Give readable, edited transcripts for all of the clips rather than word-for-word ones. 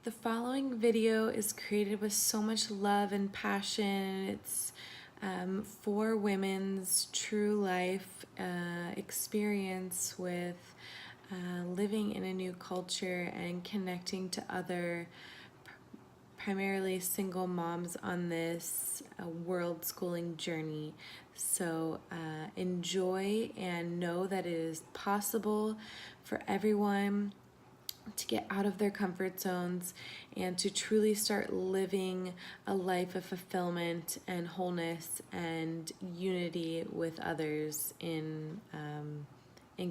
The following video is created with so much love and passion. It's for women's true life experience with living in a new culture and connecting to other primarily single moms on this world schooling journey. So enjoy and know that it is possible for everyone to get out of their comfort zones and to truly start living a life of fulfillment and wholeness and unity with others in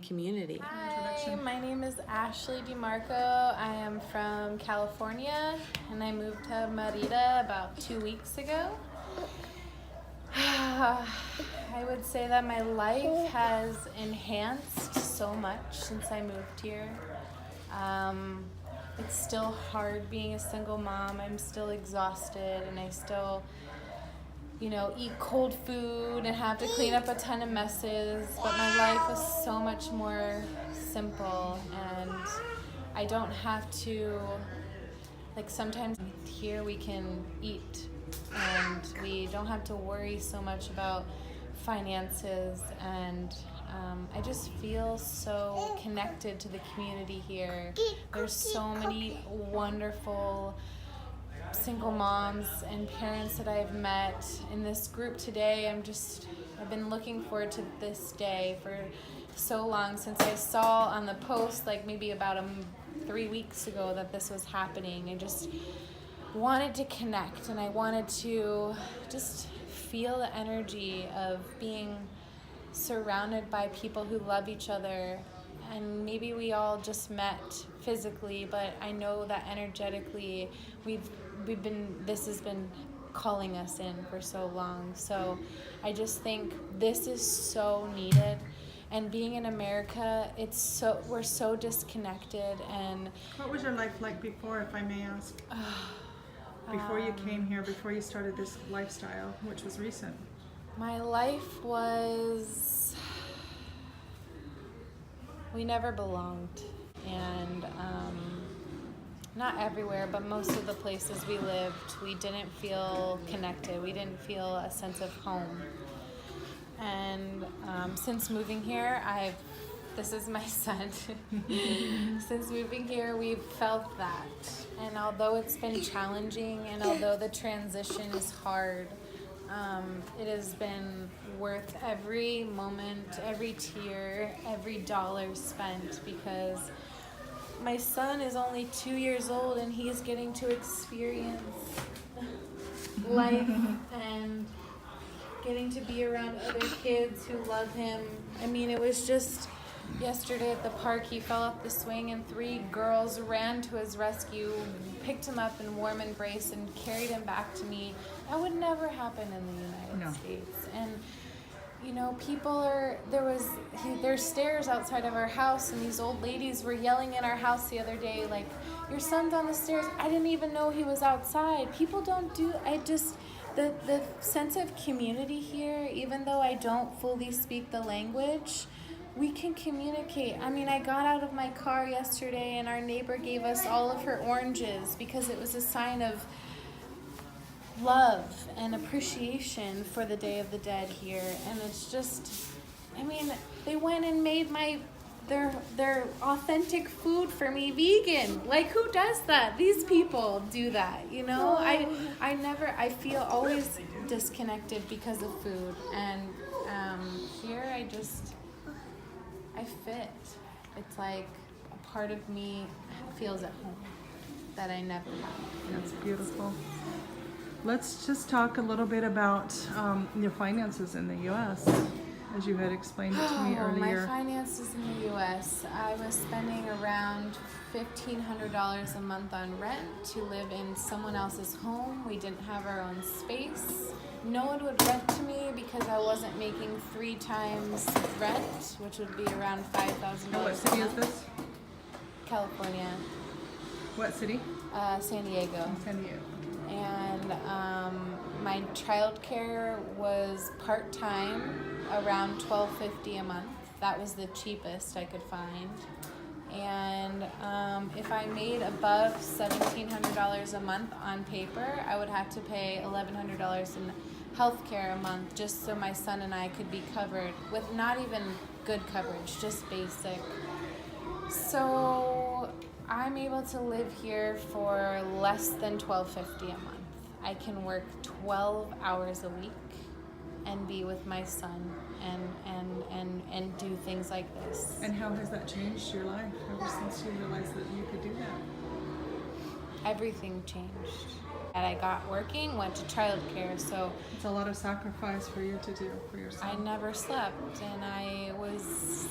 community. Hi, my name is Ashley DeMarco. I am from California and I moved to Merida about 2 weeks ago. I would say that my life has enhanced so much since I moved here. It's still hard being a single mom. I'm still exhausted and I still, eat cold food and have to clean up a ton of messes, but my life is so much more simple and I don't have to, sometimes here we can eat and we don't have to worry so much about finances, and I just feel so connected to the community here. There's so many wonderful single moms and parents that I've met in this group today. I've been looking forward to this day for so long, since I saw on the post maybe about 3 weeks ago that this was happening. I just wanted to connect and I wanted to just feel the energy of being surrounded by people who love each other. And maybe we all just met physically, but I know that energetically this has been calling us in for so long. So I just think this is so needed. And being in America, we're so disconnected. And what was your life like before, if I may ask? Before you came here, before you started this lifestyle, which was recent? My life was, we never belonged, and not everywhere, but most of the places we lived, we didn't feel connected. We didn't feel a sense of home. And since moving here, this is my son. Since moving here, we've felt that. And although it's been challenging and although the transition is hard, it has been worth every moment, every tear, every dollar spent, because my son is only 2 years old and he's getting to experience life and getting to be around other kids who love him. I mean, it was just yesterday at the park, he fell off the swing and 3 girls ran to his rescue, picked him up in warm embrace and carried him back to me. That would never happen in the United States. And there's stairs outside of our house, and these old ladies were yelling in our house the other day, your son's on the stairs. I didn't even know he was outside. People don't do, the sense of community here, even though I don't fully speak the language, we can communicate. I mean, I got out of my car yesterday and our neighbor gave us all of her oranges because it was a sign of love and appreciation for the Day of the Dead here. And it's just, they went and made their authentic food for me vegan. Who does that? These people do that, I feel always disconnected because of food. And here I fit. It's like a part of me feels at home that I never had. That's beautiful. Let's just talk a little bit about your finances in the U.S., as you had explained it to me earlier. My finances in the U.S., I was spending around $1,500 a month on rent to live in someone else's home. We didn't have our own space. No one would rent to me because I wasn't making 3 times rent, which would be around $5,000. What city is this? California. What city? San Diego. San Diego. And my childcare was part-time, around $1,250 a month. That was the cheapest I could find. And if I made above $1,700 a month on paper, I would have to pay $1,100 in healthcare a month just so my son and I could be covered with not even good coverage, just basic. So I'm able to live here for less than $1,250 a month. I can work 12 hours a week and be with my son and do things like this. And how has that changed your life ever since you realized that you could do that? Everything changed. And I got working, went to childcare, so It's a lot of sacrifice for you to do for yourself. I never slept and I was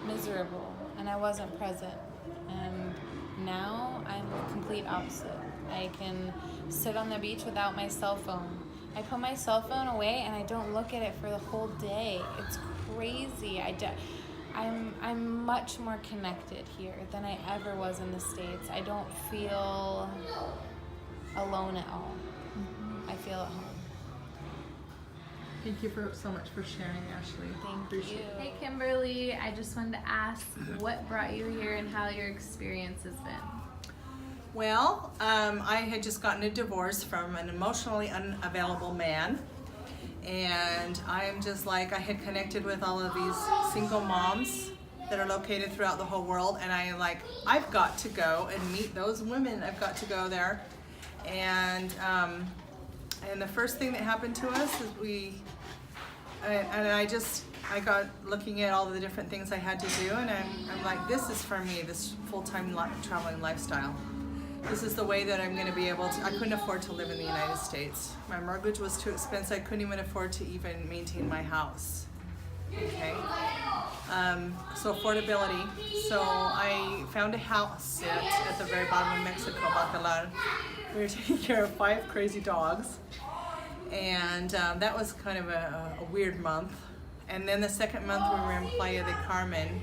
miserable and I wasn't present. And now I'm the complete opposite. I can sit on the beach without my cell phone. I put my cell phone away and I don't look at it for the whole day. It's crazy. I'm much more connected here than I ever was in the States. I don't feel alone at all. I feel at home. Thank you so much for sharing, Ashley. Thank Appreciate you. it. Hey Kimberly, I just wanted to ask what brought you here and how your experience has been. Well, I had just gotten a divorce from an emotionally unavailable man. And I'm just like, I had connected with all of these single moms that are located throughout the whole world. And I've got to go and meet those women. I've got to go there. And the first thing that happened to us is I got looking at all the different things I had to do, and I'm like, this is for me, this full-time traveling lifestyle. This is the way that I'm going to be able to. I couldn't afford to live in the United States. My mortgage was too expensive. I couldn't even afford to even maintain my house. Okay. So affordability. So I found a house at the very bottom of Mexico, Bacalar. We were taking care of 5 crazy dogs. And that was kind of a weird month. And then the second month we were in Playa del Carmen,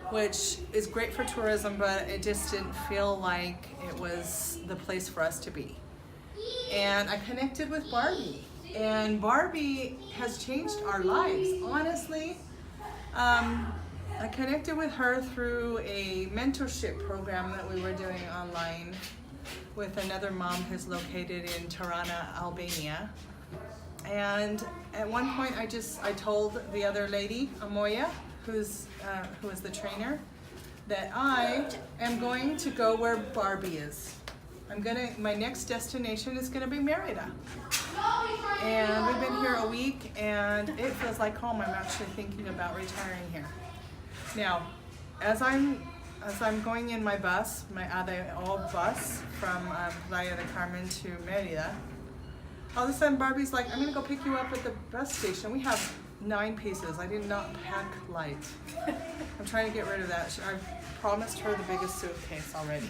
which is great for tourism, but it just didn't feel like it was the place for us to be. And I connected with Barbie, and Barbie has changed our lives, honestly. I connected with her through a mentorship program that we were doing online with another mom who's located in Tirana, Albania. And at one point I told the other lady, Amoya, who is the trainer, that I am going to go where Barbie is. My next destination is gonna be Merida. And we've been here a week and it feels like home. I'm actually thinking about retiring here. Now, as I'm going in my bus, my ADO bus from Playa del Carmen to Merida, all of a sudden Barbie's like, I'm gonna go pick you up at the bus station. We have 9 pieces. I did not pack light. I'm trying to get rid of that. I promised her the biggest suitcase already,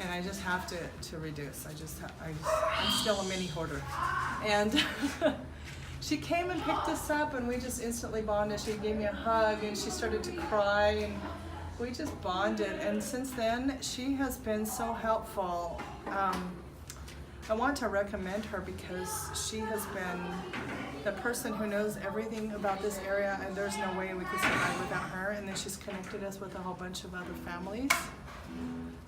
and I just have to reduce. I'm still a mini hoarder. And she came and picked us up, and we just instantly bonded. She gave me a hug, and she started to cry, and we just bonded. And since then, she has been so helpful. I want to recommend her because she has been the person who knows everything about this area, and there's no way we could survive without her. And then she's connected us with a whole bunch of other families.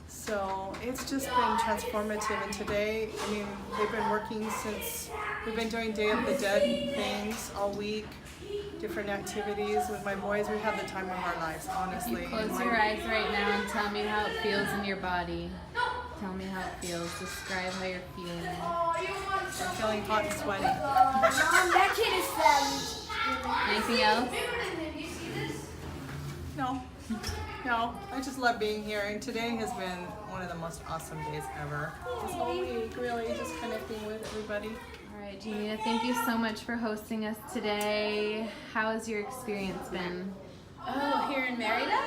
So it's just been transformative. And today, I mean, they've been working since, we've been doing Day of the Dead things all week, different activities with my boys. We have the time of our lives, honestly. Close your eyes right now and tell me how it feels in your body. Tell me how it feels. Describe how you're feeling. I'm feeling hot and sweaty. Mom, that kid is savage. Anything else? No, I just love being here, and today has been one of the most awesome days ever. This whole week, really, just connecting with everybody. All right, Gina, thank you so much for hosting us today. How has your experience been? Oh, here in Merida?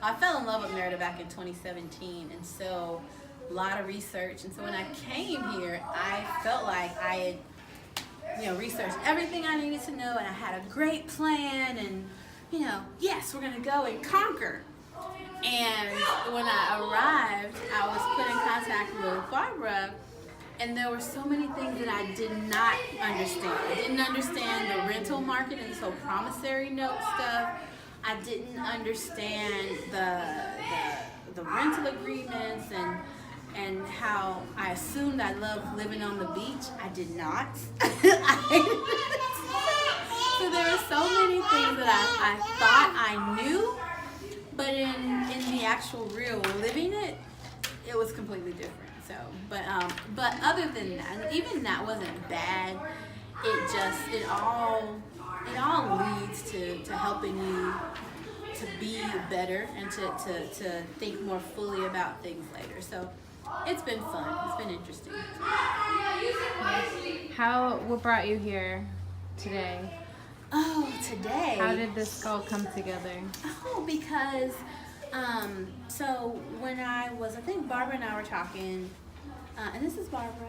I fell in love with Merida back in 2017, and so a lot of research. And so when I came here, I felt like I had, researched everything I needed to know, and I had a great plan, and, yes, we're gonna go and conquer. And when I arrived, I was put in contact with Barbara, and there were so many things that I did not understand. I didn't understand the rental market and this whole promissory note stuff. I didn't understand the rental agreements and how I assumed I loved living on the beach. I did not. So there were so many things that I thought I knew, but in the actual real living it was completely different. So, but other than that, even that wasn't bad. It all leads to helping you to be better and to think more fully about things later. So it's been fun. It's been interesting. What brought you here today? Oh, today. How did this all come together? Oh, because so when I think Barbara and I were talking, and this is Barbara,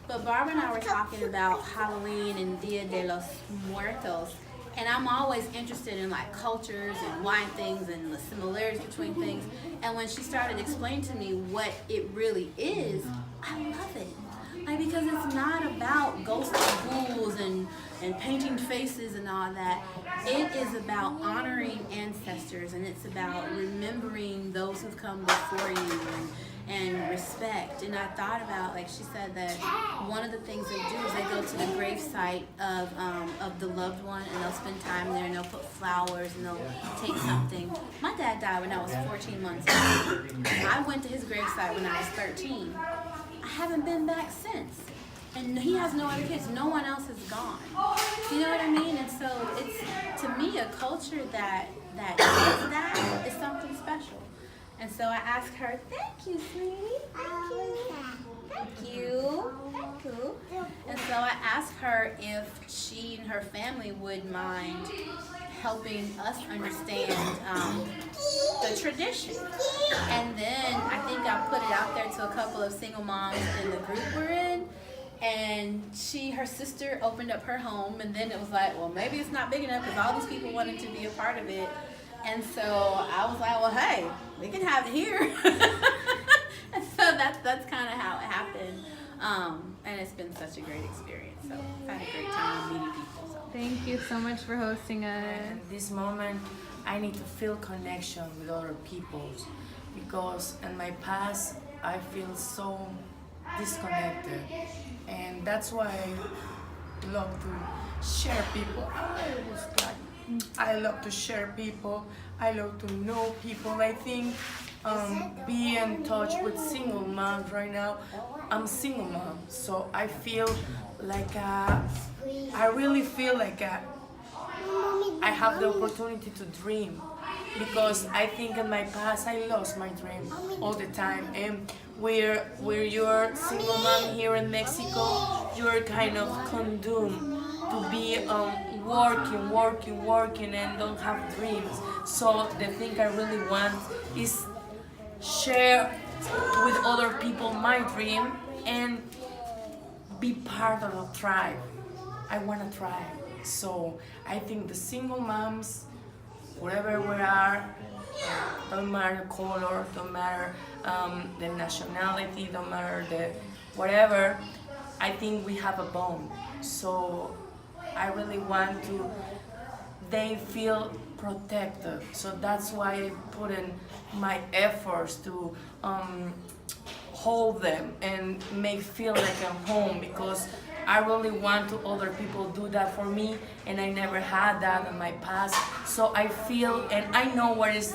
but Barbara and I were talking about Halloween and Dia de los Muertos, and I'm always interested in like cultures and why things and the similarities between things. And when she started explaining to me what it really is, I love it. Like, because it's not about ghosts and ghouls and painting faces and all that. It is about honoring ancestors, and it's about remembering those who've come before you and respect. And I thought about, like she said, that one of the things they do is they go to the gravesite of the loved one, and they'll spend time there, and they'll put flowers, and they'll take something. My dad died when I was 14 months old. I went to his gravesite when I was 13. I haven't been back since. And he has no other kids. No one else is gone. You know what I mean? And so it's, to me, a culture that does that is something special. And so I asked her, thank you, sweetie. Thank you. Thank you. And so I asked her if she and her family would mind helping us understand the tradition. And then I think I put it out there to a couple of single moms in the group we're in. And her sister opened up her home, and then it was like, well, maybe it's not big enough because all these people wanted to be a part of it. And so I was like, well, hey, we can have it here. And so that's kind of how it happened. And it's been such a great experience. So I've had a great time meeting people. So. Thank you so much for hosting us. In this moment, I need to feel connection with other people, because in my past, I feel so disconnected. And that's why I love to share people. I love to share people. I love to know people. I think be in touch with single moms right now. I'm single mom, so I feel like I really feel like I have the opportunity to dream, because I think in my past I lost my dream all the time. And where you're single mom here in Mexico, you're kind of condemned to be working and don't have dreams. So the thing I really want is share with other people my dream and be part of a tribe. I want a tribe. So I think the single moms, wherever we are, don't matter color, don't matter the nationality, don't matter the whatever, I think we have a bond. So I really want to, they feel protected. So that's why I put in my efforts to hold them and make feel like a home, because I really want to other people do that for me, and I never had that in my past. So I feel, and I know what is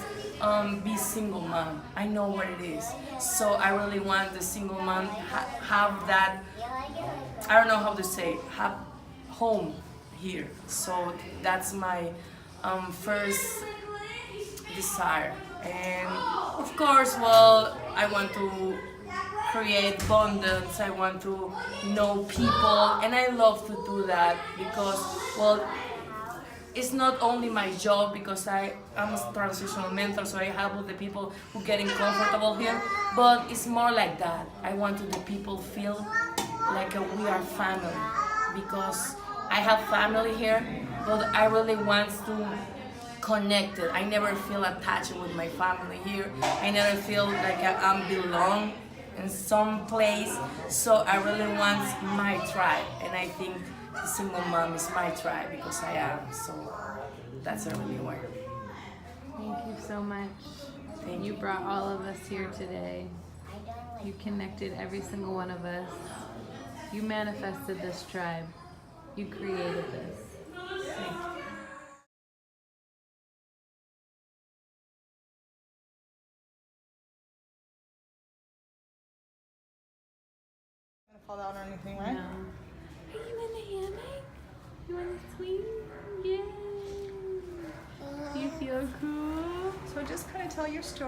be single mom. I know what it is. So I really want the single mom have that, I don't know how to say, have home here. So that's my first desire. And of course, well, I want to create abundance, I want to know people, and I love to do that because, well, it's not only my job, because I'm a transitional mentor, so I help with the people who getting comfortable here, but it's more like that. I want to the people feel like we are family, because I have family here, but I really want to connect it. I never feel attached with my family here. I never feel like I belong in some place, so I really want my tribe, and I think the single mom is my tribe because I am. So that's a reward. Thank you so much. Thank You you. brought all of us here today. You connected every single one of us. You manifested this tribe. You created this. Gonna fall down or anything, right? No. Are you in the hammock? You want to swing? Yay! Do you feel cool? So just kind of tell your story.